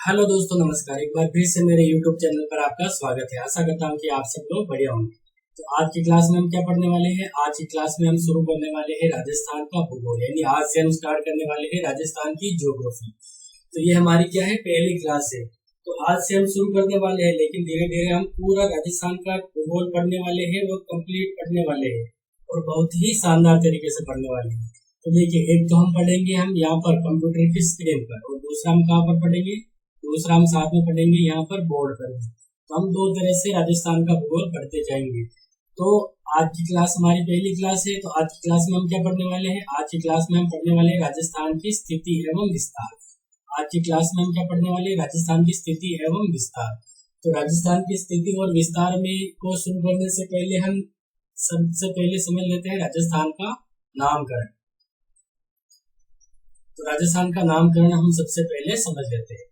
Hello दोस्तों, नमस्कार। एक बार फिर से मेरे YouTube चैनल पर आपका स्वागत है। आशा करता हूँ कि आप सब लोग बढ़िया होंगे। तो आज की क्लास में हम क्या पढ़ने वाले हैं? आज की क्लास में हम शुरू करने वाले हैं राजस्थान का भूगोल, यानी आज से हम स्टार्ट करने वाले हैं राजस्थान की ज्योग्राफी। तो ये हमारी क्या है, पहली क्लास है। तो आज से हम शुरू करने वाले हैं, लेकिन धीरे धीरे हम पूरा राजस्थान का भूगोल पढ़ने वाले हैं और कंप्लीट पढ़ने वाले हैं और बहुत ही शानदार तरीके से पढ़ने वाले हैं। तो देखिए, एक तो हम पढ़ेंगे हम यहाँ पर कंप्यूटर की स्क्रीन पर, और दूसरा हम कहाँ पर पढ़ेंगे? दूसरा हम साथ में पढ़ेंगे यहाँ पर बोर्ड पर। तो हम दो तरह से राजस्थान का भूगोल पढ़ते जाएंगे। तो आज की क्लास हमारी पहली क्लास है। तो आज की क्लास में हम क्या पढ़ने वाले हैं? आज की क्लास में हम पढ़ने वाले हैं राजस्थान की स्थिति एवं विस्तार। आज की क्लास में हम क्या पढ़ने वाले हैं? राजस्थान की स्थिति एवं विस्तार। तो राजस्थान की स्थिति और विस्तार में को शुरू करने से पहले हम सबसे पहले समझ लेते हैं राजस्थान का नामकरण। तो राजस्थान का नामकरण हम सबसे पहले समझ लेते हैं।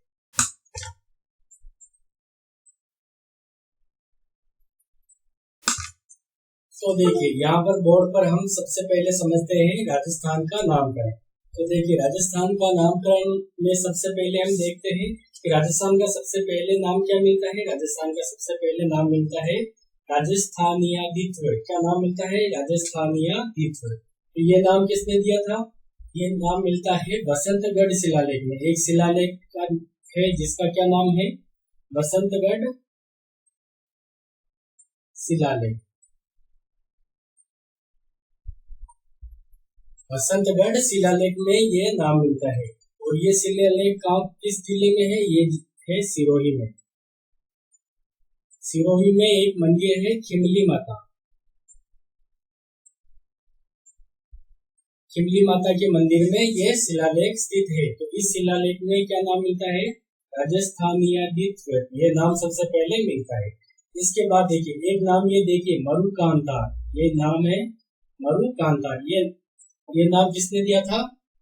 तो देखिए, यहाँ पर बोर्ड पर हम सबसे पहले समझते हैं राजस्थान का नामकरण। तो देखिए, राजस्थान का नामकरण में सबसे पहले हम देखते हैं कि राजस्थान का सबसे पहले नाम क्या मिलता है। राजस्थान का सबसे पहले नाम मिलता है राजस्थानियादित्व। क्या नाम मिलता है? राजस्थानियादित्व। तो ये नाम किसने दिया था? ये नाम मिलता है बसंतगढ़ शिलालेख में। एक शिलालेख का है जिसका क्या नाम है? बसंतगढ़ शिलालेख। बसंतगढ़ शिलालेख में ये नाम मिलता है। और ये शिलालेख किस जिले में है? ये है सिरोही में। सिरोही में एक मंदिर है खिमली माता। खिमली माता के मंदिर में ये शिलालेख स्थित है। तो इस शिलालेख में क्या नाम मिलता है? राजस्थानियादित्व। ये नाम सबसे पहले मिलता है। इसके बाद देखिए, एक नाम ये देखिए मरुकांतार। ये नाम है मरुकांतार। ये नाम किसने दिया था?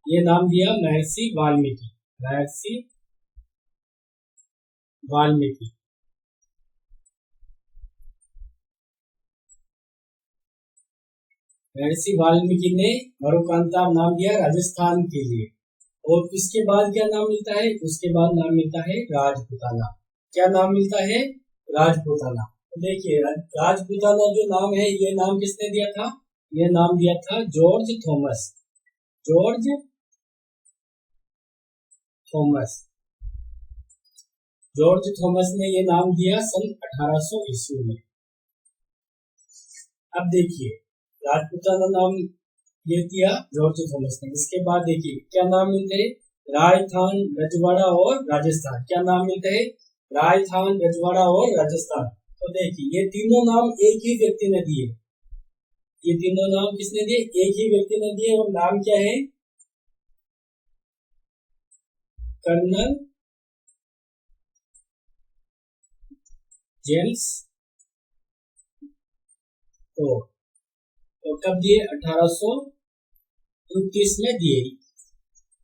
ये नाम दिया महर्षि वाल्मीकि। महर्षि वाल्मीकि। महर्षि वाल्मीकि ने मरुकांतार नाम दिया राजस्थान के लिए। और इसके बाद क्या नाम मिलता है? उसके बाद नाम मिलता है राजपूताना। क्या नाम मिलता है? राजपूताना। तो देखिए, राजपूताना जो नाम है, ये नाम किसने दिया था? ये नाम दिया था George Thomas. George Thomas. George Thomas ने ये नाम दिया सन 1800 ईस्वी में। अब देखिए, राजपूताना नाम ये दिया जॉर्ज थॉमस ने। इसके बाद देखिए क्या नाम मिलते हैं? राजस्थान, रजवाड़ा और राजस्थान। क्या नाम मिलते हैं? राजस्थान, रजवाड़ा और राजस्थान। तो देखिए, ये तीनों नाम एक ही व्यक्ति ने दिए। ये तीनों नाम किसने दिए? एक ही व्यक्ति ने दिए। और नाम क्या है? Colonel James Tod. तो कब दिए? 1829 में दिए।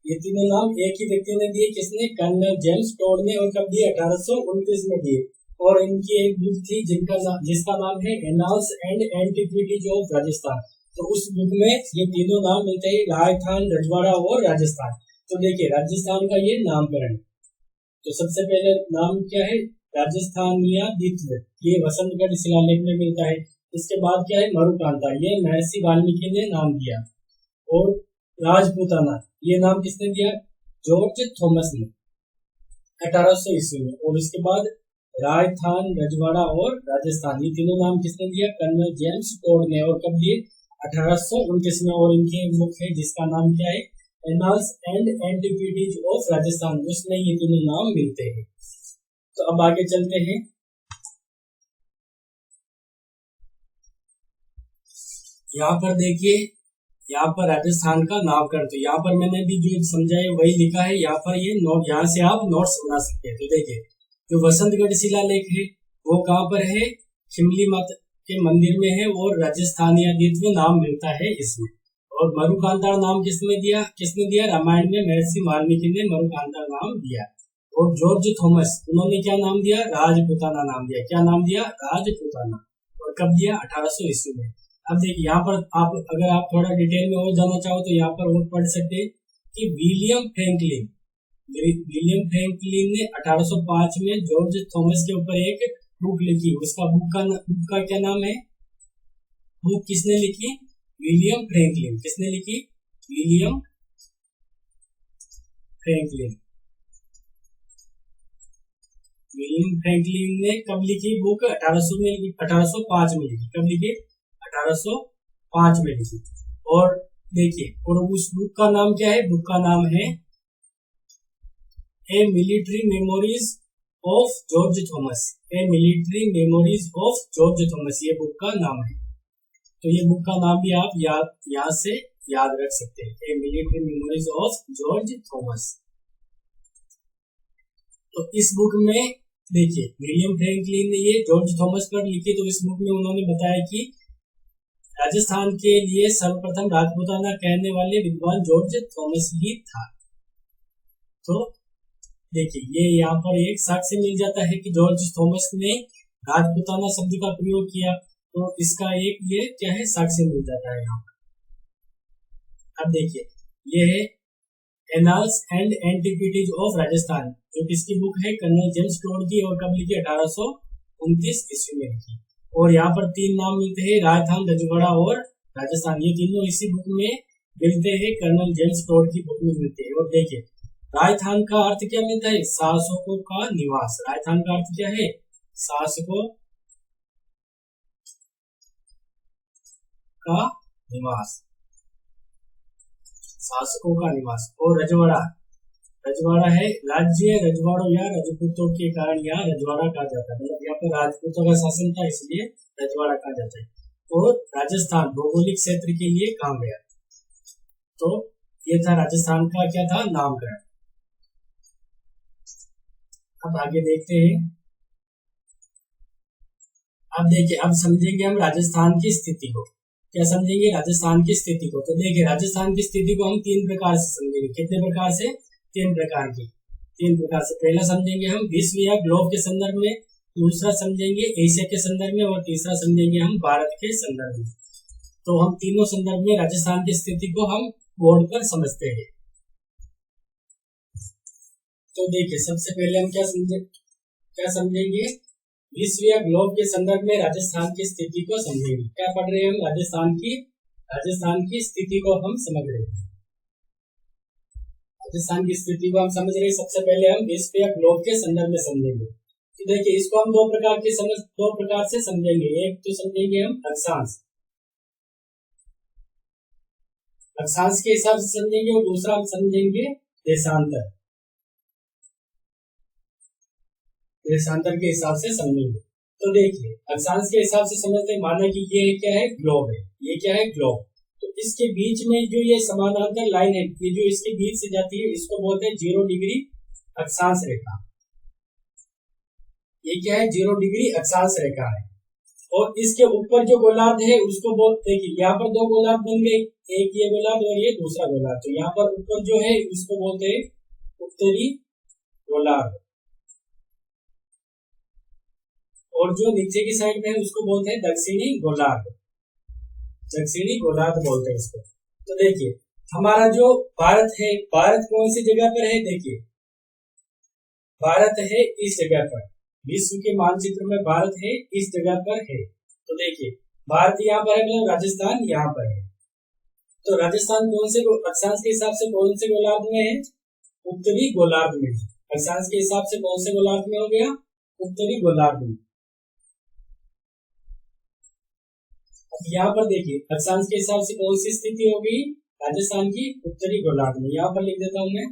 ये तीनों नाम एक ही व्यक्ति ने दिए। किसने? कर्नल जेम्स टोड ने। और कब दिए? 1829 में दिए। और इनकी एक बुक थी जिसका नाम है annals and antiquities of Rajasthan. तो उस बुक में ये तीनों नाम मिलते हैं, राजस्थान, रजवाड़ा और राजस्थान। तो देखिए, राजस्थान का ये नामकरण। तो सबसे पहले नाम क्या है? राजस्थानियादित्व। ये बसंतगढ़ शिलालेख में मिलता है। इसके बाद क्या है? मरुकांता। ये महर्षि वाल्मीकि ने नाम दिया। और राजपूताना, ये नाम किसने दिया? जॉर्ज थॉमस ने 1800 ईस्वी में। और इसके बाद राजस्थान, रजवाड़ा और राजस्थान, ये तीनों नाम किसने दिया? कर्नल जेम्स टोड ने। और कब दिए? 1829 में। और इनकी एक बुक है जिसका नाम क्या है? Annals and antiquities of Rajasthan. उसमें ये तीनों नाम मिलते हैं। तो अब आगे चलते हैं। यहाँ पर देखिए, यहाँ पर राजस्थान का नामकरण। तो यहाँ पर मैंने भी जो समझाया वही लिखा है। यहाँ पर ये नोट, यहाँ से आप नोट्स बना सकते हैं। तो देखिए, जो बसंतगढ़ शिलालेख है वो कहाँ पर है? खिमली माता के मंदिर में है। और राजस्थानियादित्व नाम मिलता है इसमें। और मरुकांतार नाम किसने दिया? रामायण में महर्षि वाल्मीकि ने मरुकांतार नाम दिया। और जॉर्ज थॉमस, उन्होंने क्या नाम दिया? राजपूताना नाम दिया। क्या नाम दिया? राजपूताना। और कब दिया? 1800 ईस्वी में। अब देखिए, यहाँ पर अगर आप थोड़ा डिटेल में और जाना चाहो तो यहाँ पर और पढ़ सकते हैं कि विलियम फ्रैंकलिन विलियम फ्रैंकलिन ने 1805 में जॉर्ज थॉमस के ऊपर एक बुक लिखी। उसका बुक का क्या नाम है? बुक किसने लिखी? William Franklin. किसने लिखी? William Franklin. विलियम फ्रैंकलिन ने कब लिखी बुक? 1805 में लिखी। कब लिखी? 1805 में लिखी। और देखिए, और उस बुक का नाम क्या है? बुक का नाम है a military memories of George Thomas. A military memories of George Thomas, ये बुक का नाम है। तो ये बुक का नाम भी आप यहाँ से याद रख सकते हैं, a military memories of George Thomas. तो इस बुक में देखिए, विलियम फ्रैंकलिन ने ये जॉर्ज थॉमस पर लिखी। तो इस बुक में उन्होंने बताया कि राजस्थान के लिए सर्वप्रथम राजपूताना कहने वाले विद्वान जॉर्ज थॉमस ही था। तो देखिए, ये यहाँ पर एक साक्ष्य मिल जाता है कि जॉर्ज थॉमस ने राजपूताना शब्द का प्रयोग किया। तो इसका एक ये क्या है? साक्ष्य मिल जाता है यहाँ पर। अब देखिए, ये है annals and antiquities of Rajasthan, जो किसकी बुक है? कर्नल जेम्स टोड की। और कब लिखी? 1829 ईस्वी में लिखी। और यहाँ पर तीन नाम मिलते हैं, राजस्थान, रजवाड़ा और राजस्थान। ये तीनों इसी बुक में मिलते हैं, कर्नल जेम्स टोड की बुक में मिलते हैं। और देखिए, राजस्थान का अर्थ क्या मिलता है? शासकों का निवास। राजस्थान का अर्थ क्या है? शासकों का निवास। शासकों का निवास। और रजवाड़ा, रजवाड़ा है राज्य रजवाड़ों या राजपूतों के कारण यहाँ रजवाड़ा कहा जाता है। मतलब यहाँ पर राजपूतों का शासन था, इसलिए रजवाड़ा कहा जाता है। और राजस्थान भौगोलिक क्षेत्र के लिए कहा गया। तो ये था राजस्थान का क्या था? नामकरण। अब आगे देखते हैं। अब देखिए, अब समझेंगे हम राजस्थान की स्थिति को। क्या समझेंगे? राजस्थान की स्थिति को। तो देखिए, राजस्थान की स्थिति को हम तीन प्रकार से समझेंगे। कितने प्रकार से? तीन प्रकार की। तीन प्रकार से। पहला समझेंगे हम विश्व या ग्लोब के संदर्भ में, दूसरा समझेंगे एशिया के संदर्भ में, और तीसरा समझेंगे हम भारत के संदर्भ में। तो हम तीनों संदर्भ में राजस्थान की स्थिति को हम बोर्ड पर समझते हैं। तो देखिए, सबसे पहले हम क्या समझेंगे? विश्व या ग्लोब के संदर्भ में राजस्थान की स्थिति को समझेंगे। क्या पढ़ रहे हैं हम? राजस्थान की स्थिति को हम समझ रहे हैं। राजस्थान की स्थिति को हम समझ रहे हैं। सबसे पहले हम विश्व या ग्लोब के संदर्भ में समझेंगे। तो देखिए, इसको हम दो प्रकार से समझेंगे। एक तो समझेंगे हम अक्षांश के हिसाब से समझेंगे, और दूसरा हम समझेंगे देशांतर के हिसाब से समझेंगे। तो देखिए, अक्षांश के हिसाब से समझते हैं। माना कि ये क्या है? ग्लोब है। ये क्या है? ग्लोब। तो इसके बीच में जो ये समानांतर लाइन है, ये जो इसके बीच से जाती है, इसको बोलते हैं 0 डिग्री अक्षांश रेखा। ये क्या है? 0 डिग्री अक्षांश रेखा है। और इसके ऊपर जो गोलार्ध है उसको बोलते हैं कि यहाँ पर दो गोलार्ध बन गए, एक ये गोलार्ध और ये दूसरा गोलार्ध। तो यहाँ पर ऊपर जो है इसको बोलते हैं उत्तरी गोलार्ध, और जो नीचे की साइड में है उसको बोलते हैं दक्षिणी गोलार्ध। दक्षिणी गोलार्ध बोलते हैं इसको। तो देखिए, हमारा जो भारत है, भारत कौन सी जगह पर है? देखिए, भारत है इस जगह पर। विश्व के मानचित्र में भारत है इस जगह पर है। तो देखिए, भारत यहाँ पर है, मतलब राजस्थान यहाँ पर है। तो राजस्थान कौन से अक्षांश के हिसाब से कौन से गोलार्ध में है? उत्तरी गोलार्ध में। अक्षांश के हिसाब से कौन से गोलार्ध में हो गया? उत्तरी गोलार्ध में। यहाँ पर देखिए, अक्षांश के हिसाब से कौन सी स्थिति होगी? राजस्थान की उत्तरी गोलार्ध में। यहाँ पर लिख देता हूं मैं,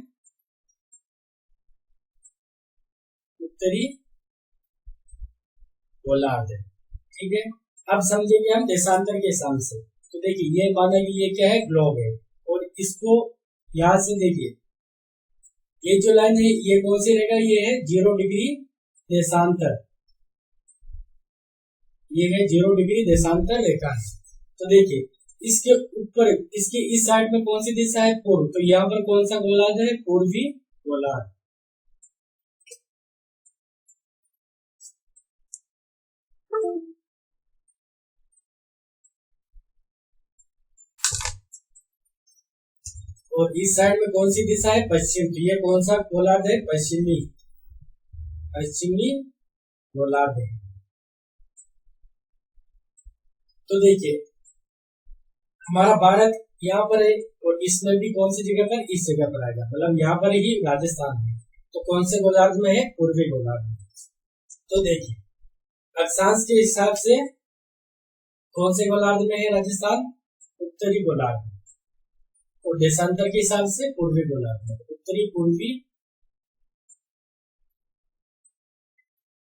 उत्तरी गोलार्ध। ठीक है। अब समझेंगे हम देशांतर के हिसाब से। तो देखिए, ये माना कि ये क्या है? ग्लोब है। और इसको यहां से देखिए, ये जो लाइन है ये कौन सी रहेगा? ये है 0 डिग्री देशांतर। ये है 0 डिग्री देशांतर रेखा है। तो देखिए, इसके ऊपर, इसके इस साइड में कौन सी दिशा है? पूर्व। तो यहाँ पर कौन सा गोलार्ध है? पूर्वी गोलार्ध। और इस साइड में कौन सी दिशा है? पश्चिम। तो ये कौन सा गोलार्ध है? पश्चिमी गोलार्ध है। तो देखिए हमारा भारत यहाँ पर है और इसमें भी कौन सी जगह पर? इस जगह पर आएगा, मतलब यहाँ पर ही राजस्थान है। तो कौन से गोलार्ध में है? पूर्वी गोलार्ध में। तो देखिए अक्षांश के हिसाब से कौन से गोलार्ध में है राजस्थान? उत्तरी गोलार्ध में। और देशांतर के हिसाब से पूर्वी गोलार्ध में।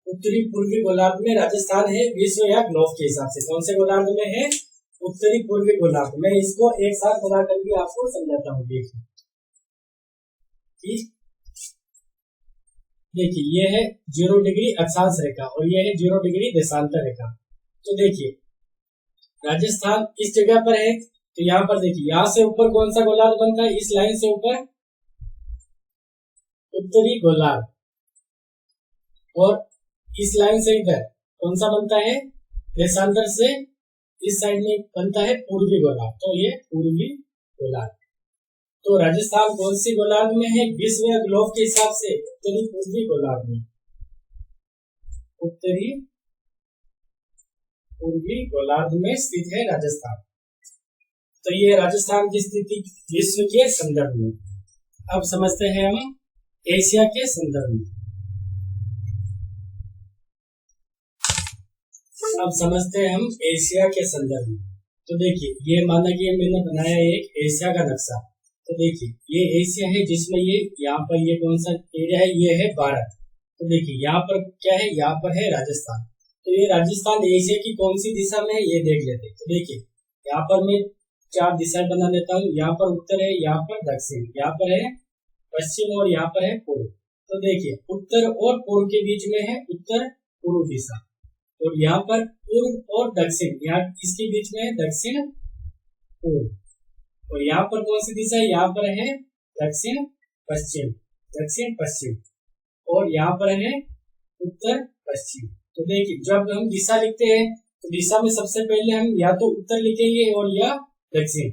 उत्तरी पूर्वी गोलार्ध में राजस्थान है विश्व या ग्लोब के हिसाब से। कौन से गोलार्ध में है? उत्तरी पूर्वी गोलार्ध। मैं इसको एक साथ बना करके आपको समझाता हूँ। देखिए ये है 0 डिग्री अक्षांश रेखा और ये है 0 डिग्री देशांतर रेखा। तो देखिए राजस्थान इस जगह पर है। तो यहाँ पर देखिए यहाँ से ऊपर कौन सा गोलार्ध बनता है? इस लाइन से ऊपर उत्तरी गोलार्ध, और इस लाइन से इधर कौन सा बनता है? देशांतर से इस साइड में बनता है पूर्वी गोलार्ध। तो ये पूर्वी गोलार्ध। तो राजस्थान कौन सी गोलार्ध में है? विश्व या ग्लोब के हिसाब से उत्तरी पूर्वी गोलार्ध में। उत्तरी पूर्वी गोलार्ध में स्थित है राजस्थान। तो ये राजस्थान की स्थिति विश्व के संदर्भ में। अब समझते हैं हम एशिया के संदर्भ में। एशिया के संदर्भ में। तो देखिए ये माना कि मैंने बनाया एक एशिया का नक्शा। तो देखिए ये एशिया है जिसमें ये यहाँ पर ये कौन सा एरिया है? ये है भारत। तो देखिए यहाँ पर क्या है? यहाँ पर है राजस्थान। तो ये राजस्थान एशिया की कौन सी दिशा में है ये देख लेते हैं। तो देखिए यहाँ पर मैं 4 दिशाएं बना लेता हूँ। यहाँ पर उत्तर है, यहाँ पर दक्षिण, यहाँ पर है पश्चिम और यहाँ पर है पूर्व। तो देखिए उत्तर और पूर्व के बीच में है उत्तर पूर्व दिशा, और यहाँ पर पूर्व और दक्षिण, यहाँ इसके बीच में है दक्षिण पूर्व। और यहाँ पर कौन सी दिशा है? यहाँ पर है दक्षिण पश्चिम, और यहाँ पर है उत्तर पश्चिम। तो देखिए जब हम दिशा लिखते हैं तो दिशा में सबसे पहले हम या तो उत्तर लिखेंगे और या दक्षिण।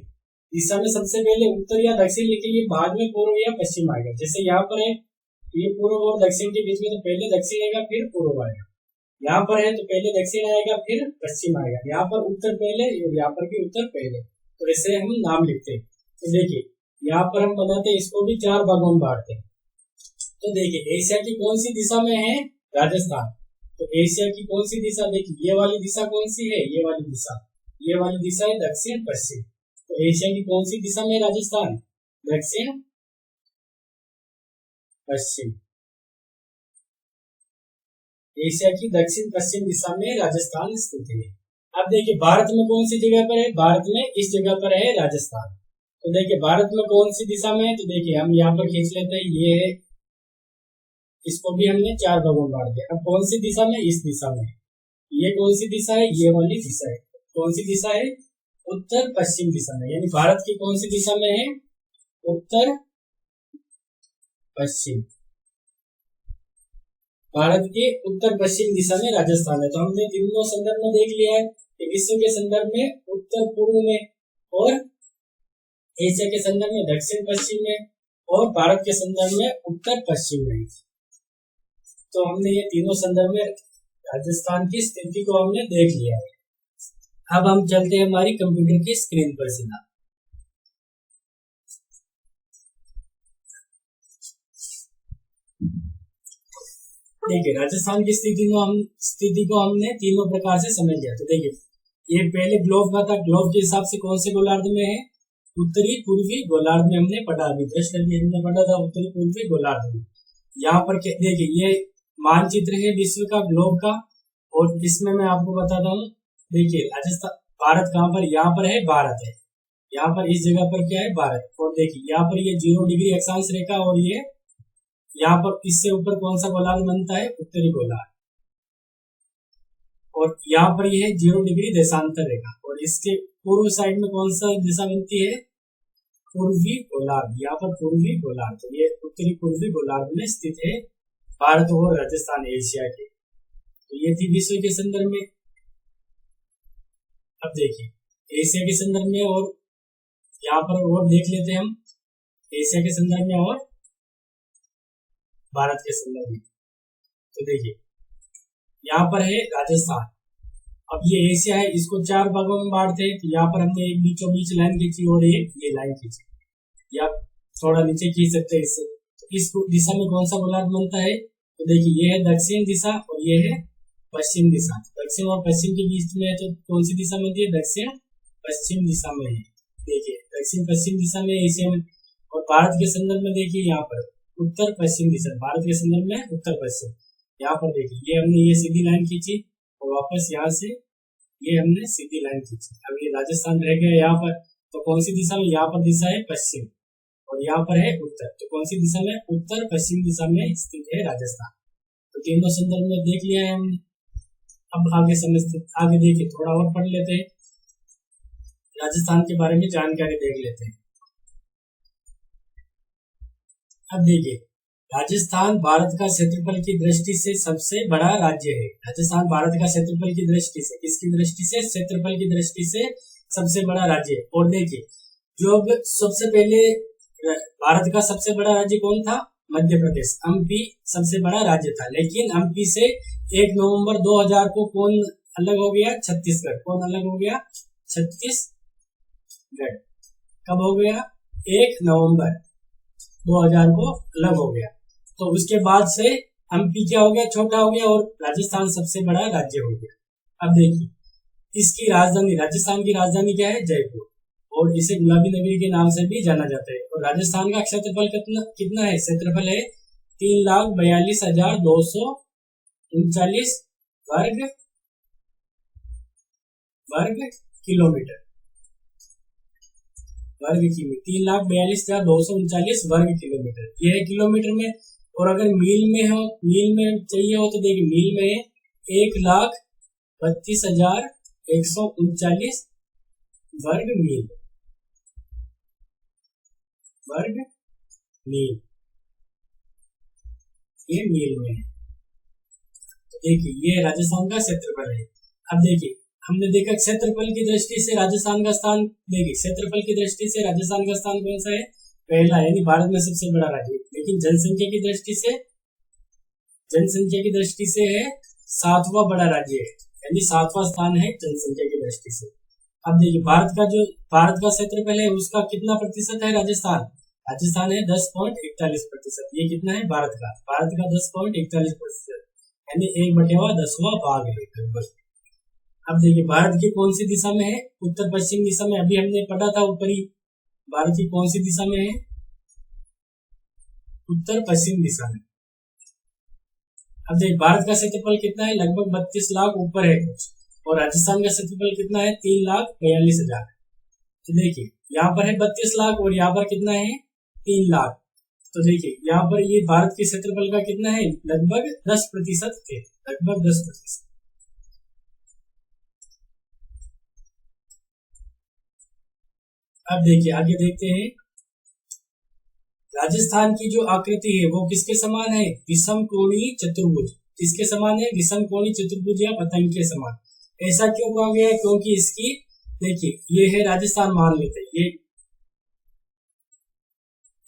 दिशा में सबसे पहले उत्तर या दक्षिण लिखेंगे, बाद में पूर्व या पश्चिम आएगा। जैसे यहाँ पर है ये पूर्व और दक्षिण के बीच में, तो पहले दक्षिण आएगा फिर पूर्व आएगा। यहाँ पर है तो पहले दक्षिण आएगा फिर पश्चिम आएगा। यहाँ पर उत्तर पहले और यहाँ पर भी उत्तर पहले। तो ऐसे हम नाम लिखते हैं। तो देखिए यहाँ पर हम बनाते हैं, इसको भी 4 भागों में बांटते हैं। तो देखिए एशिया की कौन सी दिशा में है? राजस्थान। तो एशिया की कौन सी दिशा? देखिए ये वाली दिशा कौन सी है? ये वाली दिशा है दक्षिण पश्चिम। तो एशिया की कौन सी दिशा में राजस्थान? दक्षिण पश्चिम। एशिया की दक्षिण पश्चिम दिशा में राजस्थान स्थित है। अब देखिए भारत में कौन सी जगह पर है? भारत में इस जगह पर है राजस्थान। तो देखिए भारत में कौन सी दिशा में है? तो देखिए हम यहाँ पर खींच लेते हैं, ये है, इसको भी हमने 4 भागों में बांट दिया। अब कौन सी दिशा में? इस दिशा में। ये कौन सी दिशा है? ये वाली दिशा है। कौन सी दिशा है? उत्तर पश्चिम दिशा में। यानी भारत की कौन सी दिशा में है? उत्तर पश्चिम। भारत के उत्तर पश्चिम दिशा में राजस्थान है। तो हमने तीनों संदर्भ में देख लिया है कि विश्व के संदर्भ में उत्तर पूर्व में, और एशिया के संदर्भ में दक्षिण पश्चिम में, और भारत के संदर्भ में उत्तर पश्चिम में। तो हमने ये तीनों संदर्भ में राजस्थान की स्थिति को हमने देख लिया है। अब हम चलते हैं हमारी कंप्यूटर की स्क्रीन पर सीधा। देखिए राजस्थान की स्थिति को हमने तीनों प्रकार से समझ लिया। तो देखिए ये पहले ग्लोब का था। ग्लोब के हिसाब से कौन से गोलार्ध में है? उत्तरी पूर्वी गोलार्ध में हमने पढ़ा, अभी प्रश्न हमने पढ़ा था उत्तरी पूर्वी गोलार्ध में। यहाँ पर देखिए ये मानचित्र है विश्व का, ग्लोब का, और इसमें मैं आपको बताता हूँ। देखिए राजस्थान, भारत कहाँ पर? यहाँ पर है भारत है, यहाँ पर इस जगह पर क्या है? भारत। और देखिए यहाँ पर ये 0 डिग्री अक्षांश रेखा, और ये यहाँ पर इससे ऊपर कौन सा गोलार्ध बनता है? उत्तरी गोलार्ध। और यहाँ पर ये है 0 डिग्री देशांतर रेखा, और इसके पूर्व साइड में कौन सा दिशा बनती है? पूर्वी गोलार्ध। यहाँ पर पूर्वी गोलार्ध, तो ये उत्तरी पूर्वी गोलार्ध में स्थित है भारत और राजस्थान एशिया के। तो ये थी विश्व के संदर्भ में। अब देखिए एशिया के संदर्भ में और यहाँ पर और देख लेते हैं हम। एशिया के संदर्भ में और भारत के संदर्भ में। तो देखिए यहाँ पर है राजस्थान। अब ये एशिया है, इसको 4 भागों में बांटते हैं। तो यहाँ पर हमने एक बीचों बीच लाइन खींची और एक ये लाइन खींची, या थोड़ा नीचे खींच सकते हैं इससे। तो इस दिशा में कौन सा गोलार्ध बनता है? तो देखिए ये है दक्षिण दिशा और ये है पश्चिम दिशा। दक्षिण और पश्चिम के बीच में है तो कौन सी दिशा बनती है? दक्षिण पश्चिम दिशा में है। देखिए दक्षिण पश्चिम दिशा में एशिया में। और भारत के संदर्भ में देखिए यहाँ पर उत्तर पश्चिम दिशा, भारत के संदर्भ में उत्तर पश्चिम। यहाँ पर देखिए ये हमने ये सीधी लाइन खींची और वापस यहाँ से ये हमने सीधी लाइन खींची। अब ये राजस्थान रह गया यहाँ पर। तो कौन सी दिशा में? यहाँ पर दिशा है पश्चिम और यहाँ पर है उत्तर। तो कौन सी दिशा में? उत्तर पश्चिम दिशा में स्थित है राजस्थान। तो तीनों संदर्भ में देख लिया है हमने। अब आगे समझते, आगे देखिए थोड़ा और पढ़ लेते हैं, राजस्थान के बारे में जानकारी देख लेते हैं। अब देखिए राजस्थान भारत का क्षेत्रफल की दृष्टि से सबसे बड़ा राज्य है। राजस्थान भारत का क्षेत्रफल की दृष्टि से, किसकी दृष्टि से? क्षेत्रफल की दृष्टि से सबसे बड़ा राज्य है। और देखिए जो सबसे पहले भारत का सबसे बड़ा राज्य कौन था? मध्य प्रदेश। एमपी सबसे बड़ा राज्य था, लेकिन एमपी से 1 नवंबर 2000 को कौन अलग हो गया? छत्तीसगढ़। कौन अलग हो गया? छत्तीसगढ़। कब हो गया? 1 नवंबर 2000 को अलग हो गया। तो उसके बाद से एमपी क्या हो गया? छोटा हो गया और राजस्थान सबसे बड़ा राज्य हो गया। अब देखिए इसकी राजधानी, राजस्थान की राजधानी क्या है? जयपुर। और इसे गुलाबी नगरी के नाम से भी जाना जाता है। और राजस्थान का क्षेत्रफल कितना है? क्षेत्रफल है 3,42,239 वर्ग किलोमीटर। 3,42,239 वर्ग किलोमीटर, यह है किलोमीटर में। और अगर मील में हो, मील में चाहिए हो तो देखिए मील में 1,32,139 वर्ग मील। वर्ग मील, ये मील में है। तो देखिए ये राजस्थान का क्षेत्रफल है। अब देखिए हमने देखा क्षेत्रफल की दृष्टि से राजस्थान का स्थान, देखिए क्षेत्रफल की दृष्टि से राजस्थान का स्थान कौन सा है? पहला, यानी भारत में सबसे बड़ा राज्य। लेकिन जनसंख्या की दृष्टि से है 7वां बड़ा राज्य है, यानी 7वां स्थान है जनसंख्या की दृष्टि से। अब देखिए भारत का क्षेत्रफल है उसका कितना प्रतिशत है? राजस्थान है 10.41%। ये कितना है? भारत का 10.41%, यानी 1/10वां भाग है लगभग। अब देखिए भारत की कौन सी दिशा में है? उत्तर पश्चिम दिशा में। अभी हमने पढ़ा था ऊपरी, भारत की कौन सी दिशा में है? उत्तर पश्चिम दिशा में। अब देखिए भारत का क्षेत्रफल कितना है? लगभग 32 लाख ऊपर है कुछ। और राजस्थान का क्षेत्रफल कितना है? 3,42,000। तो देखिए यहाँ पर है 32 लाख और यहाँ पर कितना है? 3 लाख। तो देखिए यहाँ पर ये भारत के क्षेत्रफल का कितना है? लगभग 10% है, लगभग 10%। अब देखिए आगे देखते हैं, राजस्थान की जो आकृति है वो किसके समान है? विषम कोणीय चतुर्भुज। किसके समान है? विषम कोणीय चतुर्भुज या पतंग के समान। ऐसा क्यों कहा गया है? क्योंकि इसकी, देखिए ये है राजस्थान, मान लेते हैं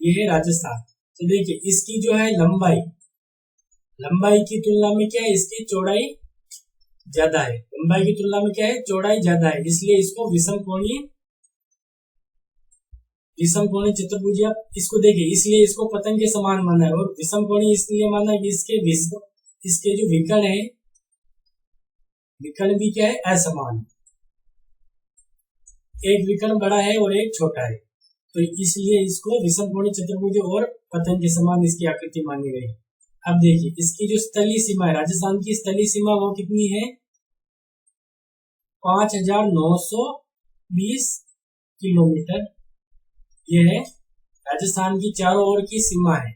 ये है राजस्थान। तो देखिए इसकी जो है लंबाई की तुलना में क्या है? इसकी चौड़ाई ज्यादा है। लंबाई की तुलना में क्या है? चौड़ाई ज्यादा है, इसलिए इसको विषम कोणीय चतुर्भुज, इसको देखिए इसलिए इसको पतंग के समान माना है। और विषम कोणीय इसलिए माना है कि इसके जो विकर्ण भी क्या है? असमान। एक विकर्ण बड़ा है और एक छोटा है, तो इसलिए इसको विषम कोणीय चतुर्भुज और पतंग के समान इसकी आकृति मानी गई। अब देखिए इसकी जो स्थलीय सीमा है, राजस्थान की स्थलीय सीमा वो कितनी है? 5,920 किलोमीटर। ये है राजस्थान की चारों ओर की सीमा है।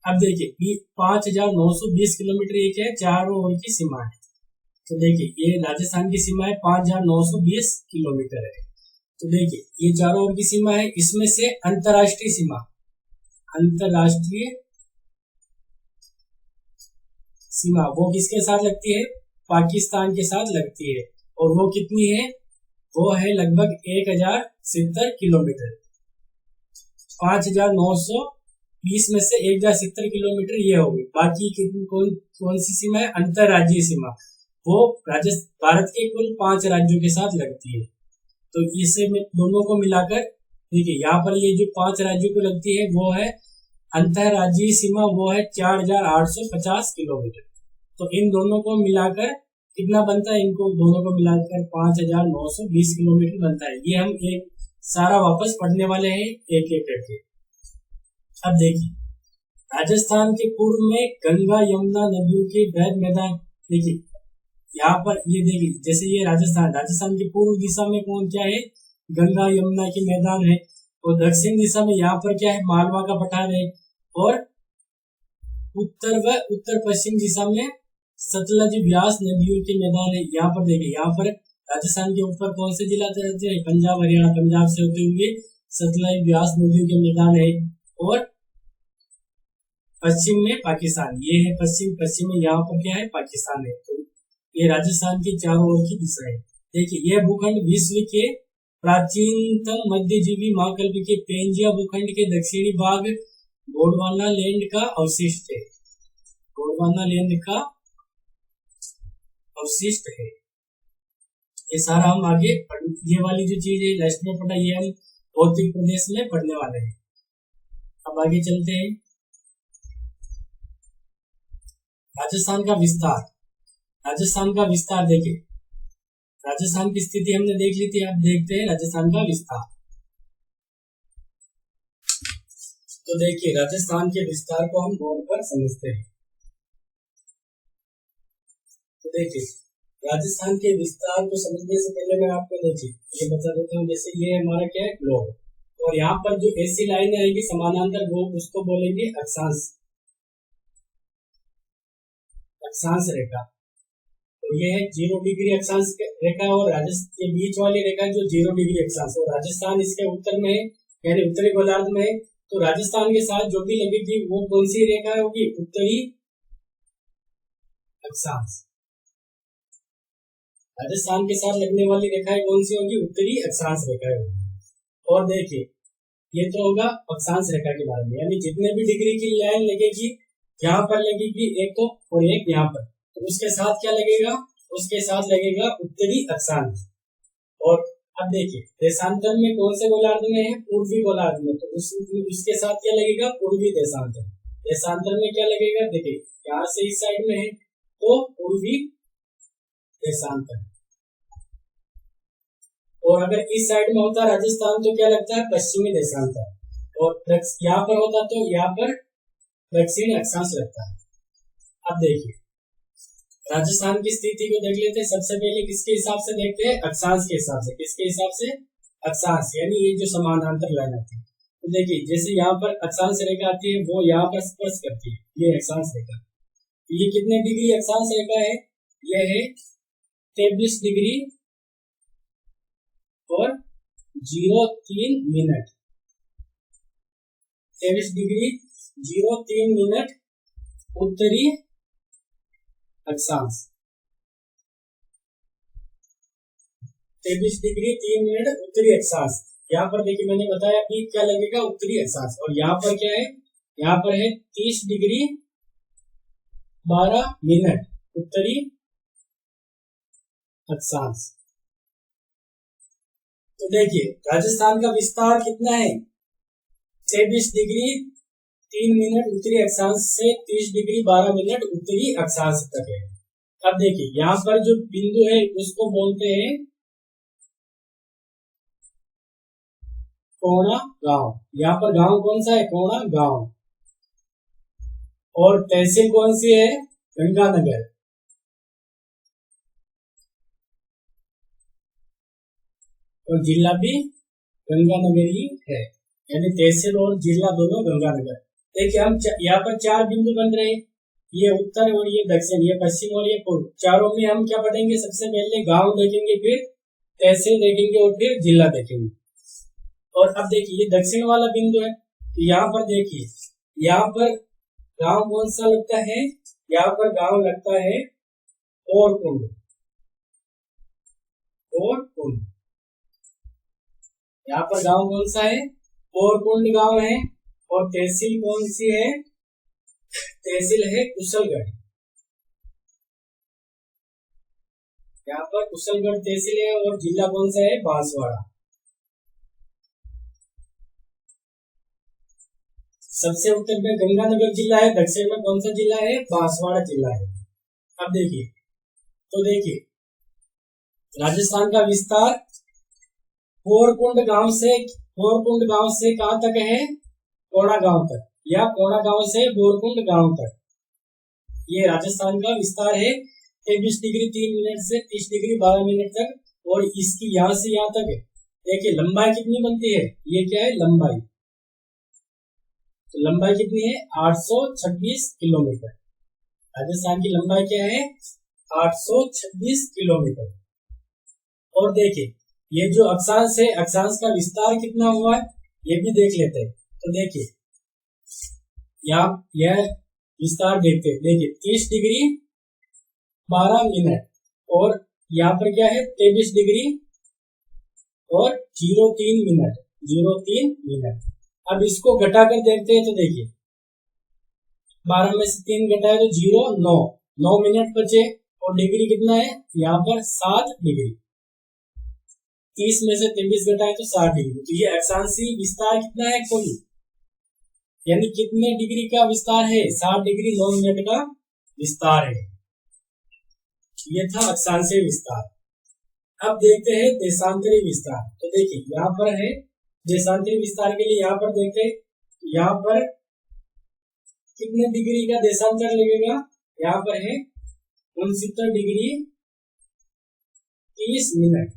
अब देखिए 5,920 किलोमीटर एक है, चारों ओर की सीमा है। तो देखिए ये राजस्थान की सीमा है 5,920 किलोमीटर है। तो देखिए ये चारों ओर की सीमा है। इसमें से अंतरराष्ट्रीय सीमा वो किसके साथ लगती है? पाकिस्तान के साथ लगती है। और वो कितनी है? वो है लगभग 1,070 किलोमीटर। 5,920 में से 1,070 किलोमीटर ये होगी। बाकी कौन सी सीमा है? अंतरराज्यीय सीमा, वो भारत के कुल 5 राज्यों के साथ लगती है। तो इसे दोनों को मिलाकर देखिए, यहाँ पर ये जो 5 राज्यों को लगती है वो है अंतरराज्यीय सीमा, वो है 4,850 किलोमीटर। तो इन दोनों को मिलाकर कितना बनता है? इनको दोनों को मिलाकर 5,920 किलोमीटर बनता है। ये हम एक सारा वापस पढ़ने वाले हैं एक एक करके। अब देखिए, राजस्थान के पूर्व में गंगा यमुना नदियों के वृहद मैदान। देखिए यहाँ पर ये देखिए, जैसे ये राजस्थान की पूर्व दिशा में कौन क्या है? गंगा यमुना के मैदान है। और दक्षिण दिशा में यहाँ पर क्या है? मालवा का पठार है। और उत्तर व उत्तर पश्चिम दिशा में सतलज व्यास नदियों के मैदान है। यहाँ पर देखिए, यहाँ पर राजस्थान के ऊपर कौन से जिला रहते हैं? पंजाब हरियाणा, पंजाब से होते हुए सतलज व्यास नदियों के मैदान है। और पश्चिम में पाकिस्तान, ये है पश्चिम में यहाँ पर क्या है? पाकिस्तान है। तो ये राजस्थान की चारों ओर की दिशा है। देखिए, यह भूखंड विश्व के प्राचीनतम मध्यजीवी महाकल्प के पेंजिया भूखंड के दक्षिणी भाग गोंडवाना लैंड का अवशिष्ट है। गोंडवाना लैंड का अवशिष्ट है। ये सारा हम आगे ये वाली जो चीज है लास्ट में पढ़ा, ये हम भौतिक प्रदेश में पढ़ने वाले हैं। अब आगे चलते हैं। राजस्थान का विस्तार। राजस्थान का विस्तार देखिए, राजस्थान की स्थिति हमने देख ली थी। अब देखते हैं राजस्थान का विस्तार। तो देखिए, राजस्थान के विस्तार को हम बोर्ड पर समझते हैं। तो देखिए, राजस्थान के विस्तार को समझने से पहले मैं आपको देखिए ये बता देता हूँ। जैसे ये हमारा क्या है? ग्लोब। और यहाँ पर जो ऐसी लाइन आएगी समानांतर, वो उसको बोलेंगे अक्षांश, अक्षांश रेखा। तो ये है 0 डिग्री अक्षांश रेखा, और राजस्थान के बीच वाली रेखा जो 0 डिग्री अक्षांश। और राजस्थान इसके उत्तर में है, यानी उत्तरी गोलार्ध में है। तो राजस्थान के साथ जो भी लगेगी वो कौन सी रेखा होगी? उत्तरी अक्षांश। राजस्थान के साथ लगने वाली रेखाएं कौन सी होगी? उत्तरी अक्षांश रेखाएं होगी। और देखिए, ये तो होगा अक्षांश रेखा के बारे में, यानी जितने भी डिग्री की लाइन लगेगी, यहाँ पर लगेगी एक तो, और एक यहाँ पर, तो उसके साथ क्या लगेगा? उसके साथ लगेगा उत्तरी अक्षांश। और अब देखिए, देशांतर में कौन से गोलार्ध में है? पूर्वी गोलार्ध में। तो उसके साथ क्या लगेगा? पूर्वी देशांतर। देशांतर में क्या लगेगा? देखिए, यहाँ से इस साइड में है तो पूर्वी देशांतर, और अगर इस साइड में होता राजस्थान तो क्या लगता है? पश्चिमी देशांतर। और यहाँ पर होता तो यहाँ पर दक्षिणी अक्षांश लगता है। अब देखिए, राजस्थान की स्थिति को देख लेते हैं। सबसे पहले किसके हिसाब से देखते हैं? अक्षांश के हिसाब से। किसके हिसाब से? अक्षांश, यानी ये जो समानांतर लाइन आती है। तो देखिए, जैसे यहाँ पर अक्षांश रेखा आती है, वो यहाँ पर स्पर्श करती है, ये अक्षांश रेखा। ये कितने डिग्री अक्षांश रेखा है? यह है 23 डिग्री और 03 मिनट। 23 डिग्री 03 मिनट उत्तरी अक्षांश। 23 डिग्री 3 मिनट उत्तरी अक्षांश। यहाँ पर देखिए, मैंने बताया कि क्या लगेगा? उत्तरी अक्षांश। और यहाँ पर क्या है? यहाँ पर है 30 डिग्री 12 मिनट उत्तरी अक्षांश। तो देखिए, राजस्थान का विस्तार कितना है? 23 डिग्री 3 मिनट उत्तरी अक्षांश से 30 डिग्री 12 मिनट उत्तरी अक्षांश तक है। अब देखिए, यहाँ पर जो बिंदु है उसको बोलते हैं कोणा गांव। यहाँ पर गांव कौन सा है? कोणा गांव। और तहसील कौन सी है? गंगानगर। और जिला भी गंगानगर ही है, यानी तहसील और जिला दोनों गंगानगर। देखिए, हम यहाँ पर 4 बिंदु बन रहे हैं, ये उत्तर और ये दक्षिण, ये पश्चिम और ये पूर्व। चारों में हम क्या पढ़ेंगे? सबसे पहले गांव देखेंगे, फिर तहसील देखेंगे और फिर जिला देखेंगे। और अब देखिए, ये दक्षिण वाला बिंदु है। यहाँ पर देखिए, यहाँ पर गांव कौन सा लगता है? यहाँ पर गांव लगता है और कुंड। और कुंड, यहाँ पर गांव कौन सा है? पोरकुंड गांव है और तहसील कौन सी है? तहसील है कुशलगढ़। यहाँ पर कुशलगढ़ तहसील है और जिला कौन सा है? बांसवाड़ा। सबसे उत्तर में गंगानगर जिला है, दक्षिण में कौन सा जिला है? बांसवाड़ा जिला है। अब देखिए, तो देखिए राजस्थान का विस्तार पोरकुंड गांव से कहां तक है? कोड़ा गांव तक, या कोड़ा गांव से बोरकुंड गांव तक। ये राजस्थान का विस्तार है 23 डिग्री 3 मिनट से 30 डिग्री 12 मिनट तक। और इसकी यहां से यहां तक है। देखिए लंबाई कितनी बनती है? ये क्या है? लंबाई। तो लंबाई कितनी है? 826 किलोमीटर। राजस्थान की लंबाई क्या है? 826 किलोमीटर। और देखिए ये जो अक्षांश है, अक्षांश का विस्तार कितना हुआ है ये भी देख लेते हैं। तो देखिए यहाँ यह विस्तार देखते हैं। देखिए 30 डिग्री 12 मिनट और यहाँ पर क्या है? 23 डिग्री और 03 मिनट। अब इसको घटाकर देखते हैं। तो देखिए 12 में से 3 घटाए तो 0 9 मिनट बचे और डिग्री कितना है? यहाँ पर 7 डिग्री। 30 में से 23 घटाए तो 60 डिग्री। तो ये अक्षांशीय विस्तार कितना है कुल? यानी कितने डिग्री का विस्तार है? 60 डिग्री 9 मिनट का विस्तार है। ये था अक्षांशीय विस्तार। अब देखते हैं देशांतरी विस्तार। तो देखिए यहाँ पर है देशांतरी विस्तार के लिए, यहाँ पर देखते हैं यहाँ पर कितने डिग्री का देशांतर लगेगा? यहाँ पर है 69 डिग्री 30 मिनट।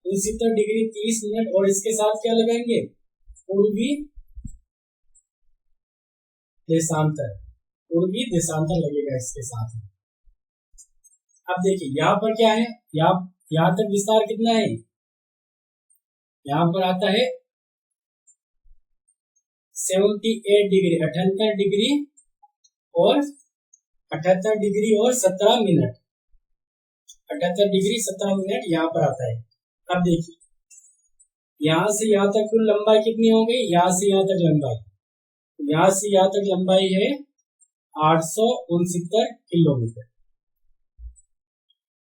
69 डिग्री 30 मिनट और इसके साथ क्या लगाएंगे? पूर्वी देशांतर लगेगा इसके साथ। अब देखिए यहाँ पर क्या है? यहाँ तक विस्तार कितना है? यहाँ पर आता है 78 डिग्री 78 डिग्री और 78 डिग्री और 17 मिनट। 78 डिग्री 17 मिनट यहाँ पर आता है। अब देखिए यहाँ से यहाँ तक कुल लंबाई कितनी हो गई? यहाँ से यहाँ तक लंबाई, यहाँ से यहाँ तक लंबाई है 869 किलोमीटर।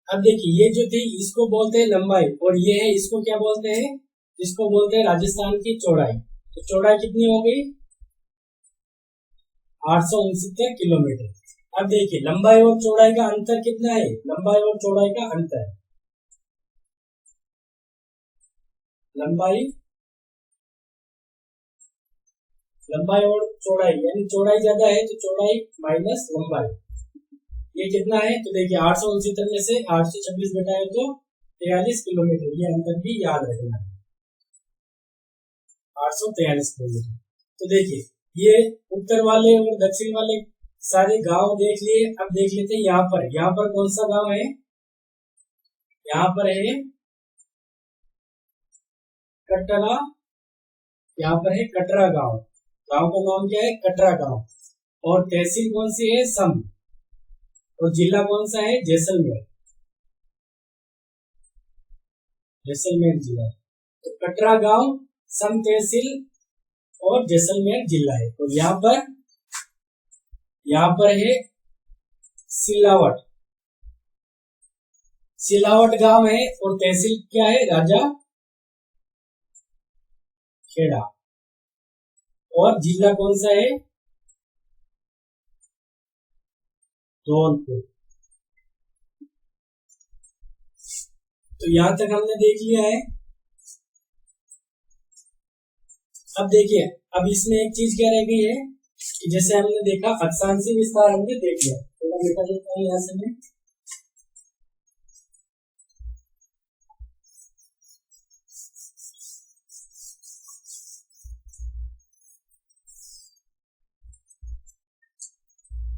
अब देखिए ये जो थी इसको बोलते हैं लंबाई और ये है इसको क्या बोलते हैं? इसको बोलते हैं राजस्थान की चौड़ाई। तो चौड़ाई कितनी हो गई? 869 किलोमीटर। अब देखिए लंबाई और चौड़ाई का अंतर कितना है? लंबाई और चौड़ाई का अंतर, लंबाई और चौड़ाई, यानी चौड़ाई ज्यादा है तो चौड़ाई माइनस लंबाई, ये कितना है? तो देखिए 869 में से 826 घटाए तो 43 किलोमीटर। ये अंतर भी याद रखना है, 843 किलोमीटर। तो देखिए ये उत्तर वाले और दक्षिण वाले सारे गांव देख लिए। अब देख लेते हैं यहाँ पर कौन सा गांव है? यहाँ पर है कटरा। यहाँ पर है कटरा गांव। गांव का नाम क्या है? कटरा गांव। और तहसील कौन सी है? सम। और जिला कौन सा है? जैसलमेर। जैसलमेर जिला। तो कटरा गांव, सम तहसील और जैसलमेर जिला है। तो यहाँ पर है सिलावट। सिलावट गांव है और तहसील क्या है? राजा खेड़ा। और जिला कौन सा है? धौलपुर। तो यहां तक हमने देख लिया है। अब देखिए अब इसमें एक चीज क्या रह गई है कि जैसे हमने देखा अक्षांशीय विस्तार हमने देख लिया। तो मैं लिखा देता हूं यहां से मैं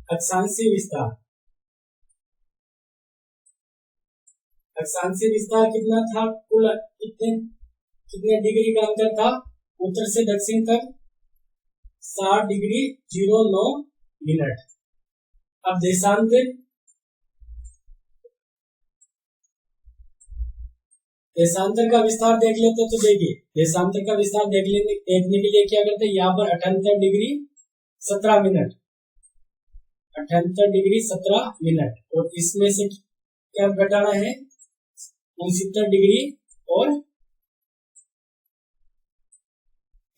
अक्षांशीय विस्तार। अक्षांशीय विस्तार कितना था? कुल कितने डिग्री का अंतर था? उत्तर से दक्षिण तक 60 डिग्री 09 मिनट। अब देशांतर, देशांतर का विस्तार देख लेते हैं। तो देखिए देशांतर का विस्तार देखने के लिए क्या करते हैं, यहाँ पर 78 डिग्री 17 मिनट, 78 डिग्री 17 मिनट, और इसमें से क्या घटाना है 69 डिग्री और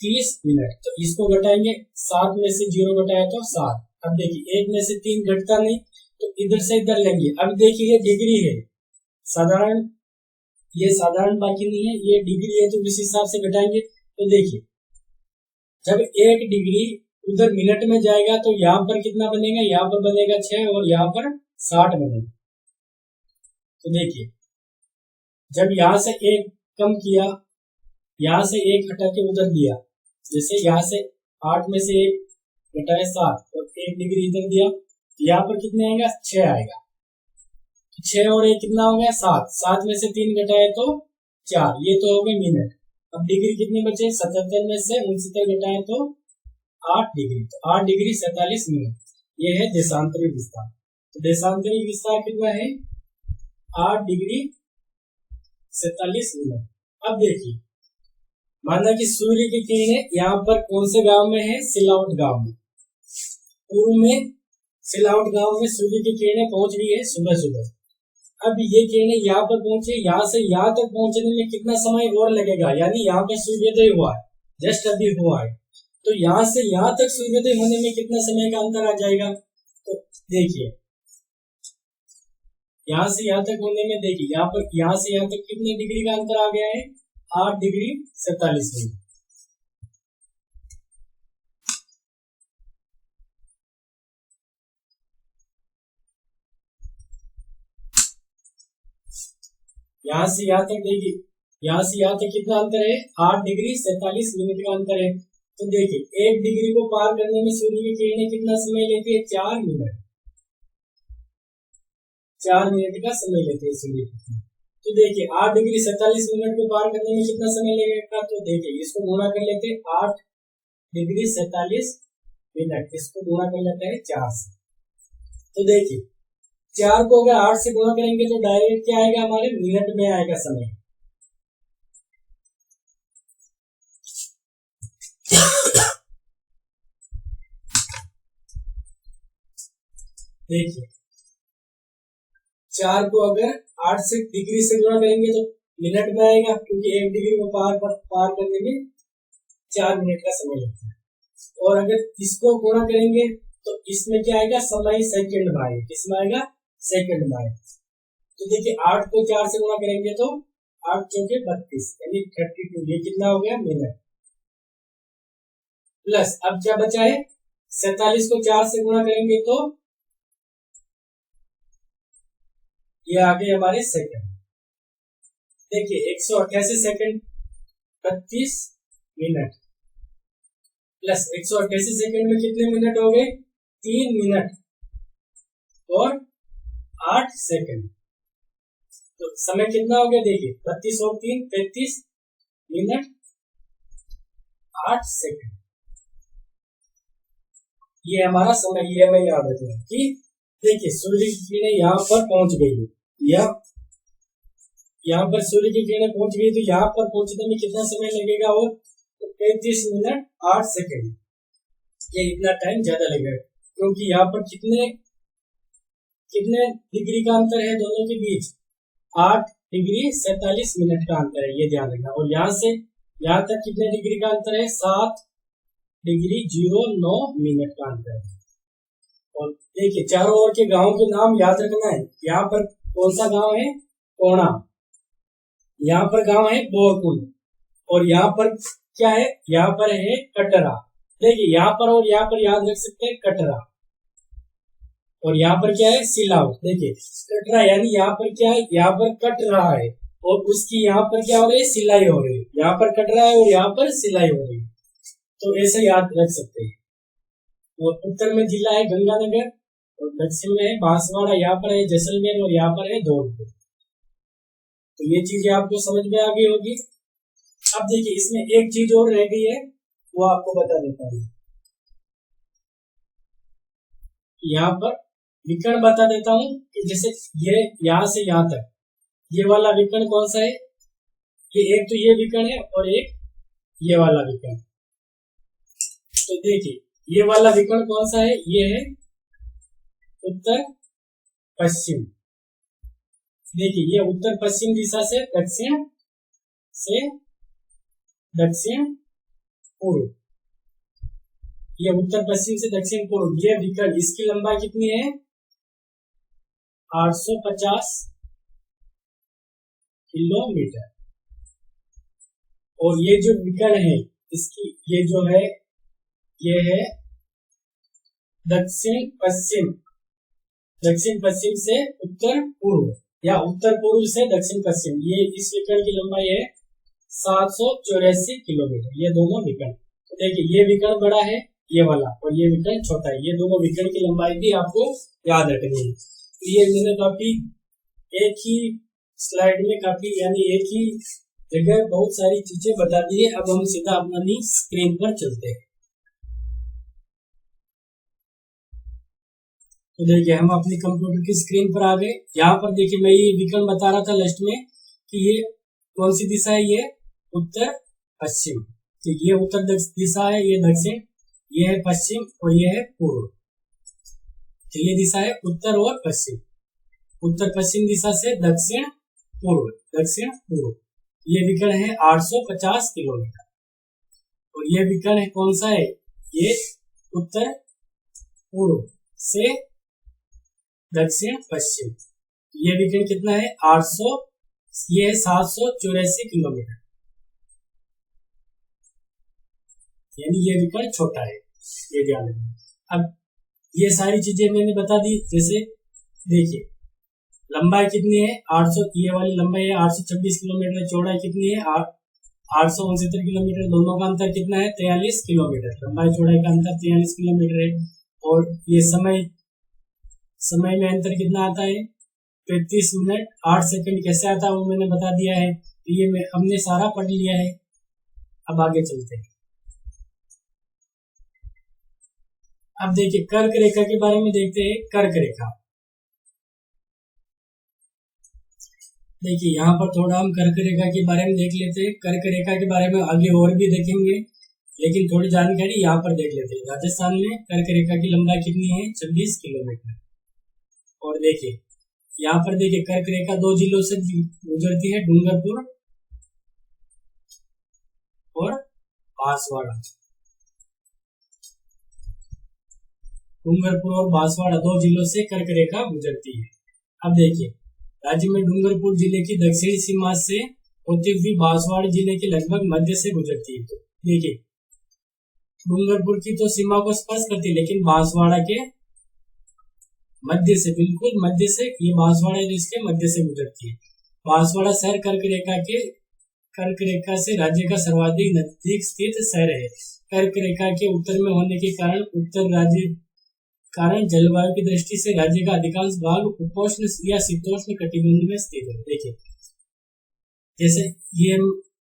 30 मिनट। तो इसको घटाएंगे, 7 में से 0 घटाया तो 7। अब देखिए 1 में से 3 घटता नहीं, तो इधर से इधर लेंगे। अब देखिए ये डिग्री है, साधारण, ये साधारण बाकी नहीं है, ये डिग्री है, तो इस हिसाब से घटाएंगे। तो देखिए जब 1 डिग्री उधर मिनट में जाएगा तो यहाँ पर कितना बनेगा, यहाँ पर बनेगा 6 और यहाँ पर 60 बनेगा। तो देखिए जब यहाँ से 1 कम किया, यहाँ से 1 हटा के उधर दिया, जैसे यहाँ से 8 में से 1 घटाए 7 और 1 डिग्री इधर दिया, यहाँ पर कितने आएगा 6 आएगा। 6 और 1 कितना हो गया 7, 7 में से 3 घटाए तो 4, ये तो हो गए मिनट। अब डिग्री कितने बचे, 77 में से 69 घटाए तो 8 डिग्री, तो 8 डिग्री 47 मिनट। ये है देशांतरी विस्तार। तो देशांतरी विस्तार कितना है 8 डिग्री 47 मिनट। अब देखिए माना कि सूर्य की किरणें यहाँ पर कौन से गांव में है, सिलावट गांव में, पूर्व में सिलावट गांव में सूर्य की किरणें पहुंच रही है सुबह सुबह। अब ये किरणें यहाँ पर पहुंचे, यहाँ से यहाँ तक पहुंचने में कितना समय और लगेगा, यानी यहाँ पर सूर्योदय हुआ है, जस्ट अभी हुआ है, तो यहाँ से यहाँ तक सूर्योदय होने में कितना समय का अंतर आ जाएगा। तो देखिए यहाँ से यहाँ तक होने में, देखिए यहाँ पर यहाँ से यहाँ तक कितने डिग्री का अंतर आ गया है, 8 डिग्री 47 मिनट। यहाँ से यहाँ तक देखिए, यहाँ से यहाँ तक कितना अंतर है, 8 डिग्री 47 मिनट का अंतर है। तो देखिए 1 डिग्री को पार करने में सूर्य की किरणें कितना समय लेती है, 4 मिनट, 4 मिनट का समय लेते हैं सूर्य की। तो देखिए 8 डिग्री 47 मिनट को पार करने में कितना समय लगेगा, तो देखिए इसको गुणा कर लेते हैं, 8 डिग्री 47 मिनट, इसको गुणा कर लेते हैं 4 से। तो देखिए 4 को अगर 8 से गुणा करेंगे तो डायरेक्ट क्या आएगा, हमारे मिनट में आएगा समय। देखिए 4 को अगर 8 से डिग्री से गुणा करेंगे तो मिनट में आएगा, क्योंकि 1 डिग्री को पार करने में 4 मिनट का समय लगता है। और अगर इसको गुणा करेंगे तो इसमें क्या आएगा, समय सेकंड में आएगा, किसमें आएगा, सेकंड में आएगा। तो देखिए 8 को 4 से गुणा करेंगे तो 8 चौके 32, यानी 32, ये कितना हो गया मिनट। प्लस अब क्या बचा है, 47 को 4 से गुणा करेंगे तो ये आ गए हमारे सेकंड। देखिए 188 सेकंड 32 मिनट प्लस 188 सेकंड में कितने मिनट हो गए, 3 मिनट और 8 सेकंड। तो समय कितना हो गया, देखिए 32 और 3 33 मिनट 8 सेकंड। ये हमारा समय, ये हमें याद रखना कि देखिए सूर्य की किरणें यहाँ पर पहुंच गई है, यहाँ पर सूर्य की किरणें पहुंच गई, तो यहाँ पर पहुंचने में कितना समय लगेगा, और 33 मिनट 8 सेकंड। ये इतना टाइम ज्यादा लगेगा, क्योंकि यहाँ पर कितने डिग्री का अंतर है दोनों के बीच, 8 डिग्री 47 मिनट का अंतर है, ये ध्यान रखना। और यहाँ से यहाँ तक कितने डिग्री का अंतर है, 7 डिग्री 09 मिनट का अंतर है। और देखिए चारों ओर के गांव के नाम याद रखना है। यहाँ पर कौन सा गांव है, कोणा, यहाँ पर गांव है बोरकुल, और यहाँ पर क्या है, यहाँ पर है कटरा। देखिए यहाँ पर और यहाँ पर याद रख सकते हैं कटरा, और यहाँ पर क्या है सिलावट। देखिए कटरा यानी यहाँ पर क्या है, यहाँ पर कट रहा है, और उसकी यहाँ पर क्या हो रही है, सिलाई हो रही है। यहाँ पर कट रहा है और यहाँ पर सिलाई हो रही है, तो ऐसे याद रख सकते हैं। और उत्तर में जिला है गंगानगर, और दक्षिण में है बांसवाड़ा, यहाँ पर है जैसलमेर, और यहाँ पर है धौलपुर। तो ये चीजें आपको समझ में आ गई होगी। अब देखिए इसमें एक चीज और रह गई है, वो आपको बता देता हूँ। यहाँ पर विकर्ण बता देता हूँ कि जैसे ये यहाँ से यहाँ तक, ये वाला विकर्ण कौन सा है, ये एक तो ये विकर्ण है और एक ये वाला विकर्ण। तो देखिए ये वाला विकर्ण कौन सा है, ये है उत्तर पश्चिम। देखिए ये उत्तर पश्चिम दिशा से दक्षिण पूर्व, ये उत्तर पश्चिम से दक्षिण पूर्व ये विकर्ण, इसकी लंबाई कितनी है 850 किलोमीटर। और ये जो विकर्ण है इसकी ये जो है ये है दक्षिण पश्चिम से उत्तर पूर्व या उत्तर पूर्व से दक्षिण पश्चिम, ये इस विकर्ण की लंबाई है 784 किलोमीटर, ये दोनों विकर्ण। तो देखिए ये विकर्ण बड़ा है ये वाला और ये विकर्ण छोटा है, ये दोनों विकर्ण की लंबाई भी आपको याद रखनी है। तो ये मैंने काफी एक ही स्लाइड में काफी यानी एक ही जगह बहुत सारी चीजें बता दी है। अब हम सीधा अपनी स्क्रीन पर चलते हैं। तो देखिए हम अपनी कंप्यूटर की स्क्रीन पर आ गए। यहाँ पर देखिए मैं ये विकर्ण बता रहा था लास्ट में कि ये कौन सी दिशा है, ये उत्तर पश्चिम। तो ये उत्तर दिशा है, ये दक्षिण, ये है पश्चिम और ये है पूर्व। तो ये दिशा है उत्तर और पश्चिम। उत्तर पश्चिम दिशा से दक्षिण पूर्व ये विकर्ण है 850 किलोमीटर। और ये विकर्ण है कौन सा है, ये उत्तर पूर्व से दक्षिण पश्चिम, ये विकर्ण कितना है 800, ये है 784 किलोमीटर, यानी ये विकर्ण छोटा है, ये ध्यान रखना। अब ये सारी चीजें मैंने बता दी। जैसे देखिए लंबाई कितनी है 800, ये वाली लंबाई है 826 किलोमीटर, चौड़ाई कितनी है 869 किलोमीटर, दोनों का अंतर कितना है 43 किलोमीटर, लंबाई चौड़ाई का अंतर 43 किलोमीटर है। और ये समय में अंतर कितना आता है 35 मिनट 8 सेकंड, कैसे आता है वो मैंने बता दिया है। तो ये हमने सारा पढ़ लिया है। अब आगे चलते हैं। अब देखिए कर्क रेखा के बारे में देखते हैं। कर्क रेखा देखिए यहाँ पर थोड़ा हम कर्क रेखा के बारे में देख लेते हैं। कर्क रेखा के बारे में आगे और भी देखेंगे, लेकिन थोड़ी जानकारी यहाँ पर देख लेते हैं। राजस्थान में कर्क रेखा की लंबाई कितनी है 26 किलोमीटर। और देखिए यहाँ पर देखिए कर्क रेखा 2 जिलों से गुजरती है, डूंगरपुर और बांसवाड़ा। डूंगरपुर और बांसवाड़ा 2 जिलों से कर्क रेखा गुजरती है। अब देखिए राज्य में डूंगरपुर जिले की दक्षिणी सीमा से होती हुई बांसवाड़ा जिले के लगभग मध्य से गुजरती है। तो देखिए डूंगरपुर की तो सीमा को स्पर्श करती है, लेकिन बांसवाड़ा के मध्य से, बिल्कुल मध्य से, ये बांसवाड़ा जिसके मध्य से गुजरती है। बांसवाड़ा शहर कर्क रेखा से राज्य का सर्वाधिक नजदीक स्थित शहर है। कर्क रेखा के उत्तर में होने के कारण जलवायु की दृष्टि से राज्य का अधिकांश भाग उपोष्ण या शीतोष्ण कटिबंध में स्थित है। देखिए जैसे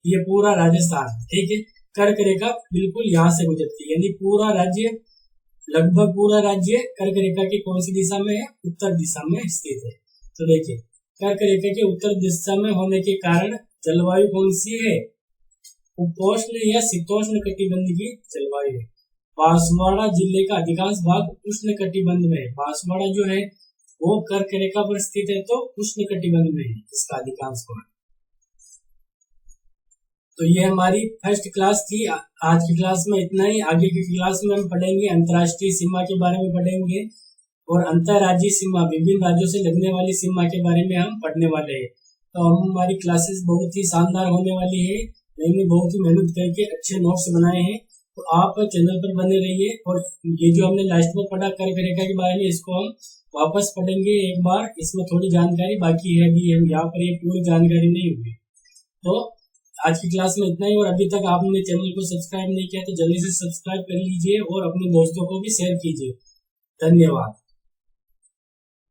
ये पूरा राजस्थान, ठीक है, कर्क रेखा बिल्कुल यहाँ से गुजरती है, यानी पूरा राज्य, लगभग पूरा राज्य कर्क रेखा की कौन सी दिशा में है, उत्तर दिशा में स्थित है। तो देखिए कर्क रेखा के उत्तर दिशा में होने के कारण जलवायु कौन सी है, उपोष्ण या शीतोष्ण कटिबंध की जलवायु है। बांसवाड़ा जिले का अधिकांश भाग उष्ण कटिबंध में है। बांसवाड़ा जो है वो कर्क रेखा पर स्थित है, तो उष्ण कटिबंध में है इसका अधिकांश भाग। तो ये हमारी फर्स्ट क्लास थी। आज की क्लास में इतना ही। आगे की क्लास में हम पढ़ेंगे अंतर्राष्ट्रीय सीमा के बारे में पढ़ेंगे और अंतर्राज्यीय सीमा, विभिन्न राज्यों से लगने वाली सीमा के बारे में हम पढ़ने वाले हैं। तो हमारी क्लासेस बहुत ही शानदार होने वाली है। मैंने बहुत ही मेहनत करके अच्छे नोट्स बनाए हैं, तो आप चैनल पर बने रहिए। और ये जो हमने लास्ट में पढ़ा कर्क रेखा के बारे में, इसको हम वापस पढ़ेंगे एक बार। इसमें थोड़ी जानकारी बाकी है, अभी यहाँ पर ये पूरी जानकारी नहीं हुई। तो आज की क्लास में इतना ही। और अभी तक आपने चैनल को सब्सक्राइब नहीं किया तो जल्दी से सब्सक्राइब कर लीजिए और अपने दोस्तों को भी शेयर कीजिए। धन्यवाद।